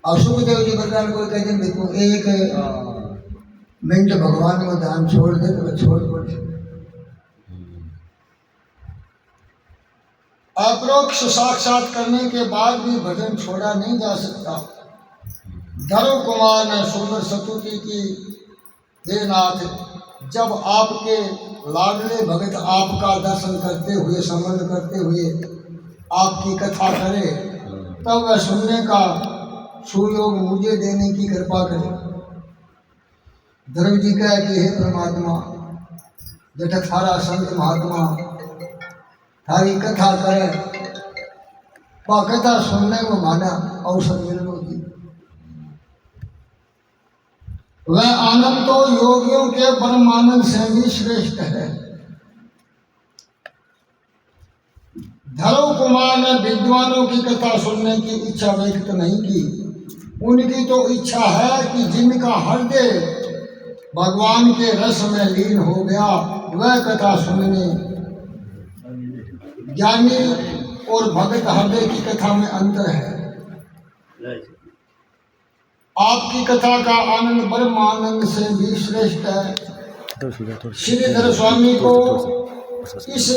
और सुखदेव जी भगवान को कहते हैं देखो एक मिनट भगवान को ध्यान छोड़ दे तो छोड़ पड़े। अप्रोक्ष साक्षात करने के बाद भी भजन छोड़ा नहीं जा सकता। ध्रुव कुमार ने सुंदर सतुति की, हे नाथ, जब आपके लाडले भगत आपका दर्शन करते हुए, संबंध करते हुए आपकी कथा करे, तब वह सुनने का सुयोग मुझे देने की कृपा करे। ध्रुव जी कहे कि हे परमात्मा, जट थारा संत महात्मा थारी कथा करे, वह कथा सुनने को माना अवसर मिलने की। वह आनंद तो योगियों के परमानंद से भी श्रेष्ठ है। ध्रुव कुमार ने विद्वानों की कथा सुनने की इच्छा व्यक्त नहीं की। उनकी तो इच्छा है कि जिनका हृदय भगवान के रस में लीन हो गया, वह कथा सुनने। ज्ञानी और भगत हृदय की कथा में अंतर है। आपकी कथा का आनंद ब्रह्मानंद से भी श्रेष्ठ है। श्रीधर स्वामी को इस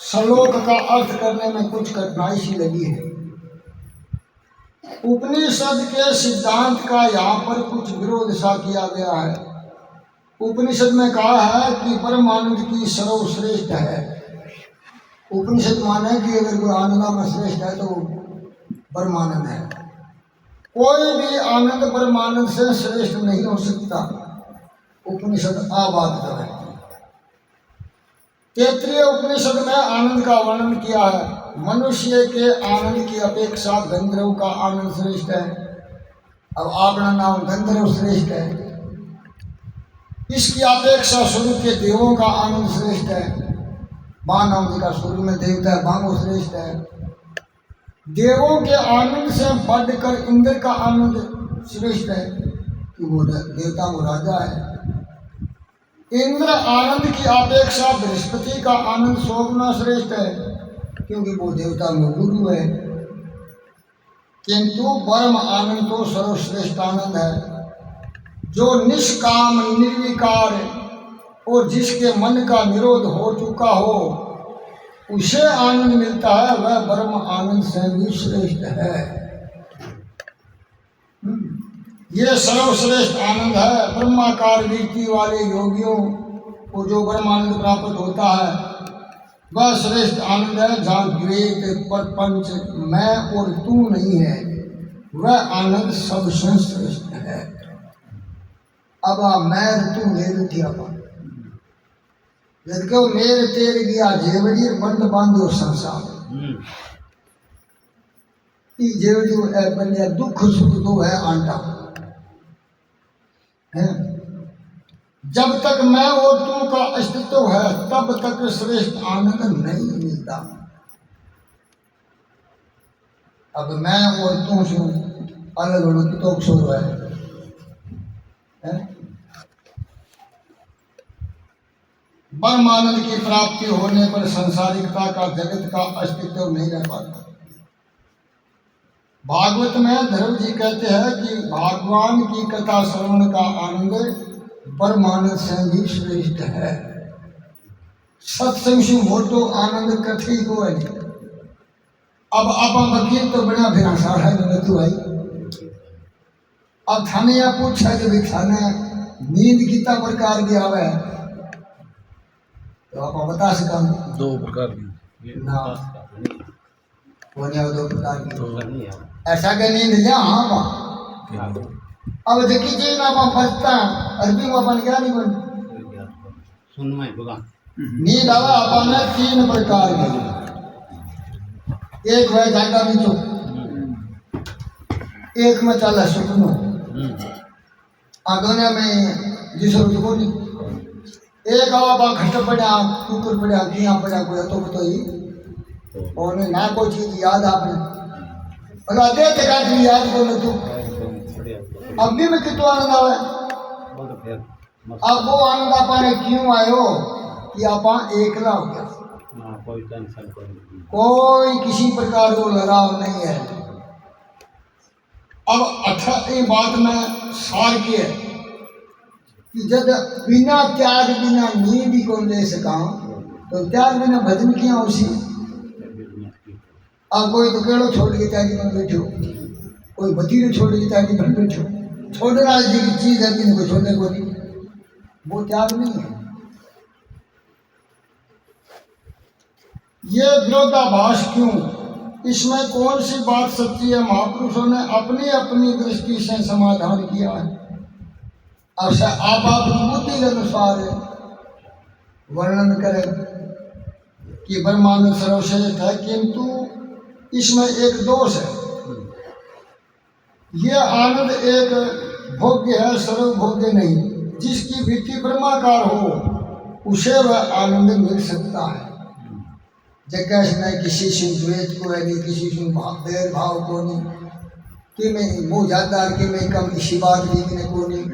श्लोक का अर्थ करने में कुछ कठिनाई सी लगी है। उपनिषद के सिद्धांत का यहाँ पर कुछ विरोध सा किया गया है। उपनिषद में कहा है कि परमानंद की सर्वश्रेष्ठ है। उपनिषद माने कि अगर कोई आनंद में श्रेष्ठ है तो परमानंद है। कोई भी आनंद परमानंद से श्रेष्ठ नहीं हो सकता। उपनिषद आबाद है। तैत्तिरीय उपनिषद में आनंद का वर्णन किया है। मनुष्य के आनंद की अपेक्षा गंधर्व का आनंद श्रेष्ठ है। अब अपना नाम गंधर्व श्रेष्ठ है। इसकी अपेक्षा स्वर्ग के देवों का आनंद श्रेष्ठ है। मानव जी का स्वर्ग में देवता है, बांगो श्रेष्ठ है। देवों के आनंद से बढ़कर इंद्र का आनंद श्रेष्ठ है कि वो देवता वो राजा है। इंद्र आनंद की अपेक्षा बृहस्पति का आनंद 100 गुना श्रेष्ठ है क्योंकि वो देवता में गुरु है। किंतु परम आनंद तो सर्वश्रेष्ठ आनंद है जो निष्काम निर्विकार और जिसके मन का निरोध हो चुका हो, उसे आनंद मिलता है। वह ब्रह्म आनंद से भी श्रेष्ठ है। ये सर्वश्रेष्ठ आनंद है। ब्रह्माकार वृत्ति वाले योगियों को जो ब्रह्मानंद प्राप्त होता है, वह श्रेष्ठ आनंद है जहाँ द्वैत प्रपंच मैं और तू नहीं है। वह आनंद सबसे श्रेष्ठ है। अब मैं तू मेरे थी अपन यदि मेरे तेरे गया जेवड़ी बंद बांधो संसार जेवड़ी बंदे दुख सुख दो है आंटा है। जब तक मैं और तू का अस्तित्व है तब तक श्रेष्ठ आनंद नहीं मिलता। अब मैं और तू से अलग अलग तो छोड़ है। ब्रह्मानंद की प्राप्ति होने पर संसारिकता का जगत का अस्तित्व नहीं रह पाता। भागवत में ध्रुव जी कहते हैं कि भगवान की कथा श्रवण का आनंद ब्रह्मानंद से भी श्रेष्ठ है। सत्संग से मोटो आनंद कथी को है। अब आप वकील तो बड़ा फिर सारा तू आई। अब थाने या पूछा कि थाने नींद कितना प्रकार की आवे तो आप बता सका। 2 प्रकार की ना दो प्रकार की ऐसा के नींद लिया। हाँ अब देखी जी ना फंसता अरबी में अपन क्या नहीं बन नींद आवा अपन 3 प्रकार की। एक है जागा नीचो, एक में चला सुकनो, दोनों में जिस को नहीं। एक आवा घट पड़ा कुकुर पड़ा किया पड़ा कोई तो ही और ना कोई चीज याद आपने और आधे तक याद को न तू अब भी में कितना आनंद आवे। अब वो आनंद आपने क्यों आयो कि आप एकला हो गया। कोई किसी प्रकार को लगाव नहीं है। अब ये बात में सार की है कि जब बिना त्याग बिना नींद को ले सका तो त्याग बिना भजन किया उसी। अब कोई तो केड़ो छोड़ के त्यागी में बैठो, कोई भतीरे छोड़ के त्यागी में बैठो, छोड़ना जी की चीज है जिन को छोड़ने को नहीं, वो त्याग नहीं है। ये विरोधाभास क्यों, इसमें कौन सी बात सच्ची है? महापुरुषों ने अपनी अपनी दृष्टि से समाधान किया है। अब आप बुद्धि के अनुसार वर्णन करें कि ब्रह्मांड सर्वश्रेष्ठ है, किंतु इसमें एक दोष है। यह आनंद एक भोग्य है, सर्वभोग्य नहीं। जिसकी वृत्ति ब्रह्माकार हो उसे वह आनंद मिल सकता है। जगह नहीं किसी से द्वेष को है, नहीं किसी से भेदभाव को नहीं, कि मैं वो ज़्यादा कि मैं कम, इसी बात देखने को नहीं,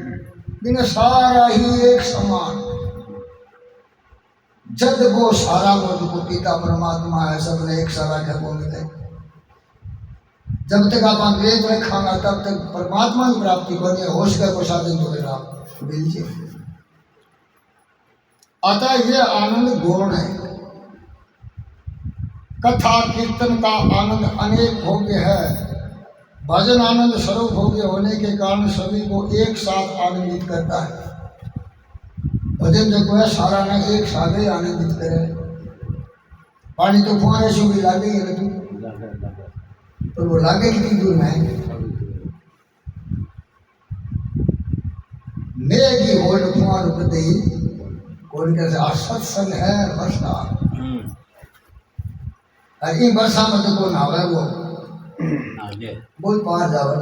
बिना सारा ही एक समान। जब वो सारा को पिता परमात्मा है, सबने एक सारा घर को मिले। जब तक आप अंग्रेज में खाना तब तक परमात्मा की प्राप्ति को नहीं, होश का को साधन तो मेरा मिल। अतः ये आनंद गौण है। कथा कीर्तन का आनंद अनेक भोग्य है। भजन आनंद सर्वभोग्य होने के कारण सभी को एक साथ आनंदित करता है। भजन जो है सारा ने एक साथ ही आनंदित करे। पानी तो फुहारे से भी लागे ही तू, तो वो लागे कितनी दूर में है। मेघी होल्ड फुहार उपदे कौन कैसे सत्संग है वर्षा। इन वर्षा में तो कौन आवे वो बोल पार जावे।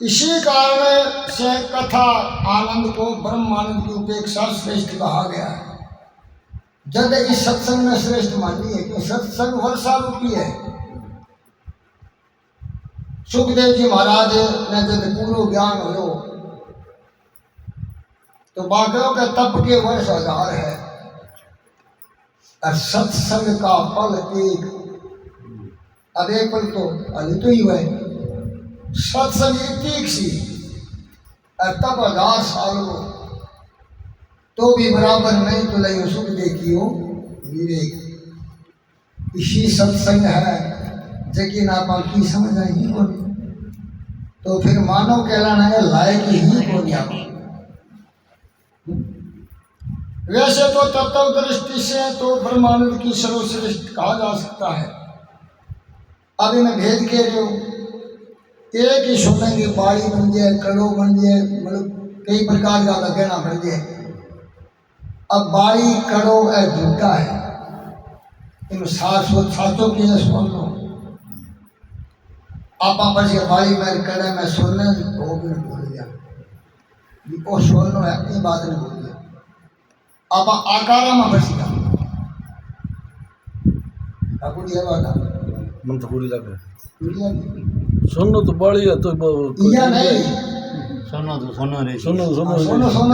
इसी कारण से कथा आनंद को ब्रह्मानंद की उपेक्षा श्रेष्ठ कहा गया है। जब इस सत्संग में श्रेष्ठ मानी है कि सत्संग वर्षा रूपी है। सुखदेव जी महाराज ने जब पूर्ण ज्ञान हो तो बाकियों के तप के वर्ष 1000 है और सत्संग का पल एक। अब एक पल तो अभी तो ही हुआ है। सत्संग एक सी और तब 1000 साल हो तो भी बराबर नहीं। तो लई सुख देखियो विवेक। इसी सत्संग है लेकिन आप की समझ आई को तो फिर मानव कहलाना है लायक ही को नहीं। वैसे तो तत्व दृष्टि से तो ब्रह्मानंद की सर्वश्रेष्ठ कहा जा सकता है। अभी मैं भेद कह रहे हूँ, एक ही सुनेंगे बाड़ी बन जाए, कड़ो बन जाए, मतलब कई प्रकार का कहना बन जाए। अब बाड़ी कड़ो झूठा है, इन 700 की सुन लो। आप पर बाड़ी में कड़े में सुनने वो भी भूल गया, वो सुन लो अपनी बात नहीं भूल गया। आप आकारा में फंस गया। मन तो पूरी लग सुनो तो बड़ी है तो या नहीं सोनो तो सोनो रे सोनो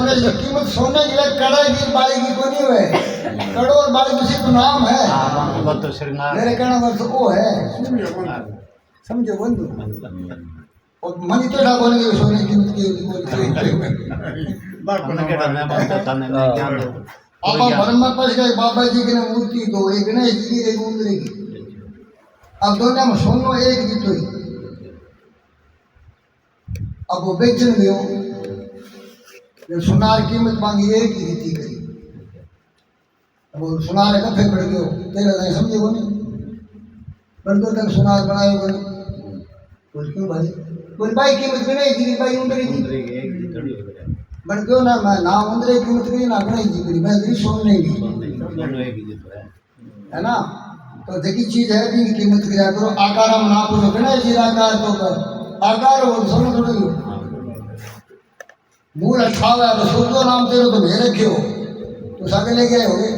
रे कीमत सोने की कड़ा की बाड़ी की कोनी है। कड़ो और बाड़ी किसी को नाम है। हां बात तो श्रीनाथ मेरे कहना बस वो है। समझो बंधु और मनी तो ना बोलेंगे सोने की कीमत की बात के डरने बात था नहीं ज्ञान दो। अब ब्रह्मा पास गए बाबा जी की मूर्ति दो, एक गणेश जी की एक उंदरी की। अब दोनों में सोनो एक जी तो ही। अब वो बेचन गयो जब सुनार कीमत मांगी एक ही रीति करी। अब वो सुनार कथे पड़ गयो तेरा नहीं समझे को नहीं बन दो तक सुनार बनाए को नहीं। बोल क्यों भाई? बोल भाई कीमत गणेश जी की भाई उंदरी की बन गयो ना। मैं ना उंदरी कीमत करी ना गणेश जी की, मैं गरी सोन नहीं की है ना। तो देखी चीज है भी कीमत किया करो। आकार में ना पूछो गणेश जी आकार तो कर आकार वो समझ थोड़ी मूल 18 तो सूर्यो नाम तेरे तो भेज रखे हो तो सागे ले गए हो गए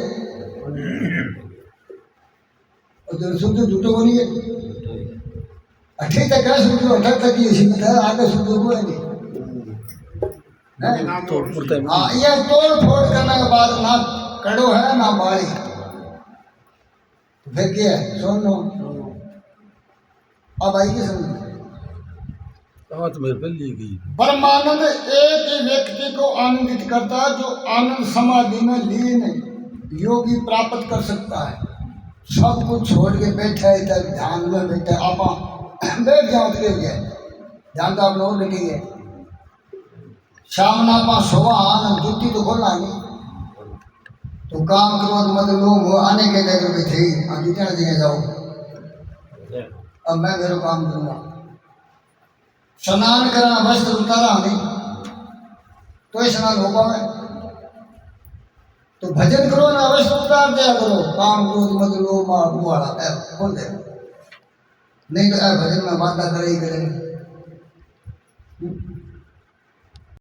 और तेरे सूर्य झूठो को नहीं है। 28 तक है सूर्य 28 तक ही सीमित है, आगे सूर्य को है नहीं। हाँ ये तोड़ फोड़ करने के बाद ना कड़ो है ना बाड़ी फिर क्या है सुन लो। अब आई समझ आत्मा कर ली गई। ब्रह्मानंद एक ही व्यक्ति को आनंदित करता है जो आनंद समाधि में लीन योगी प्राप्त कर सकता है। सब कुछ छोड़ के बैठा है इधर ध्यान में बैठे आप बैठ जाओ तो बैठ जाए ध्यान तो आप लोग बैठेंगे सामना पा सोवा आनंद जुटी तो खोलना नहीं तो काम क्रोध मत लोग हो आने के जगह बैठे ही जितना जगह जाओ अब मैं मेरा काम करूँगा स्नान करना वस्त्र उतारा नहीं तो ही स्नान हो पाए तो भजन करो ना वस्त्र उतार दिया करो काम क्रोध मत लोग वाला बोल दे नहीं तो भजन में वादा करे ही करेंगे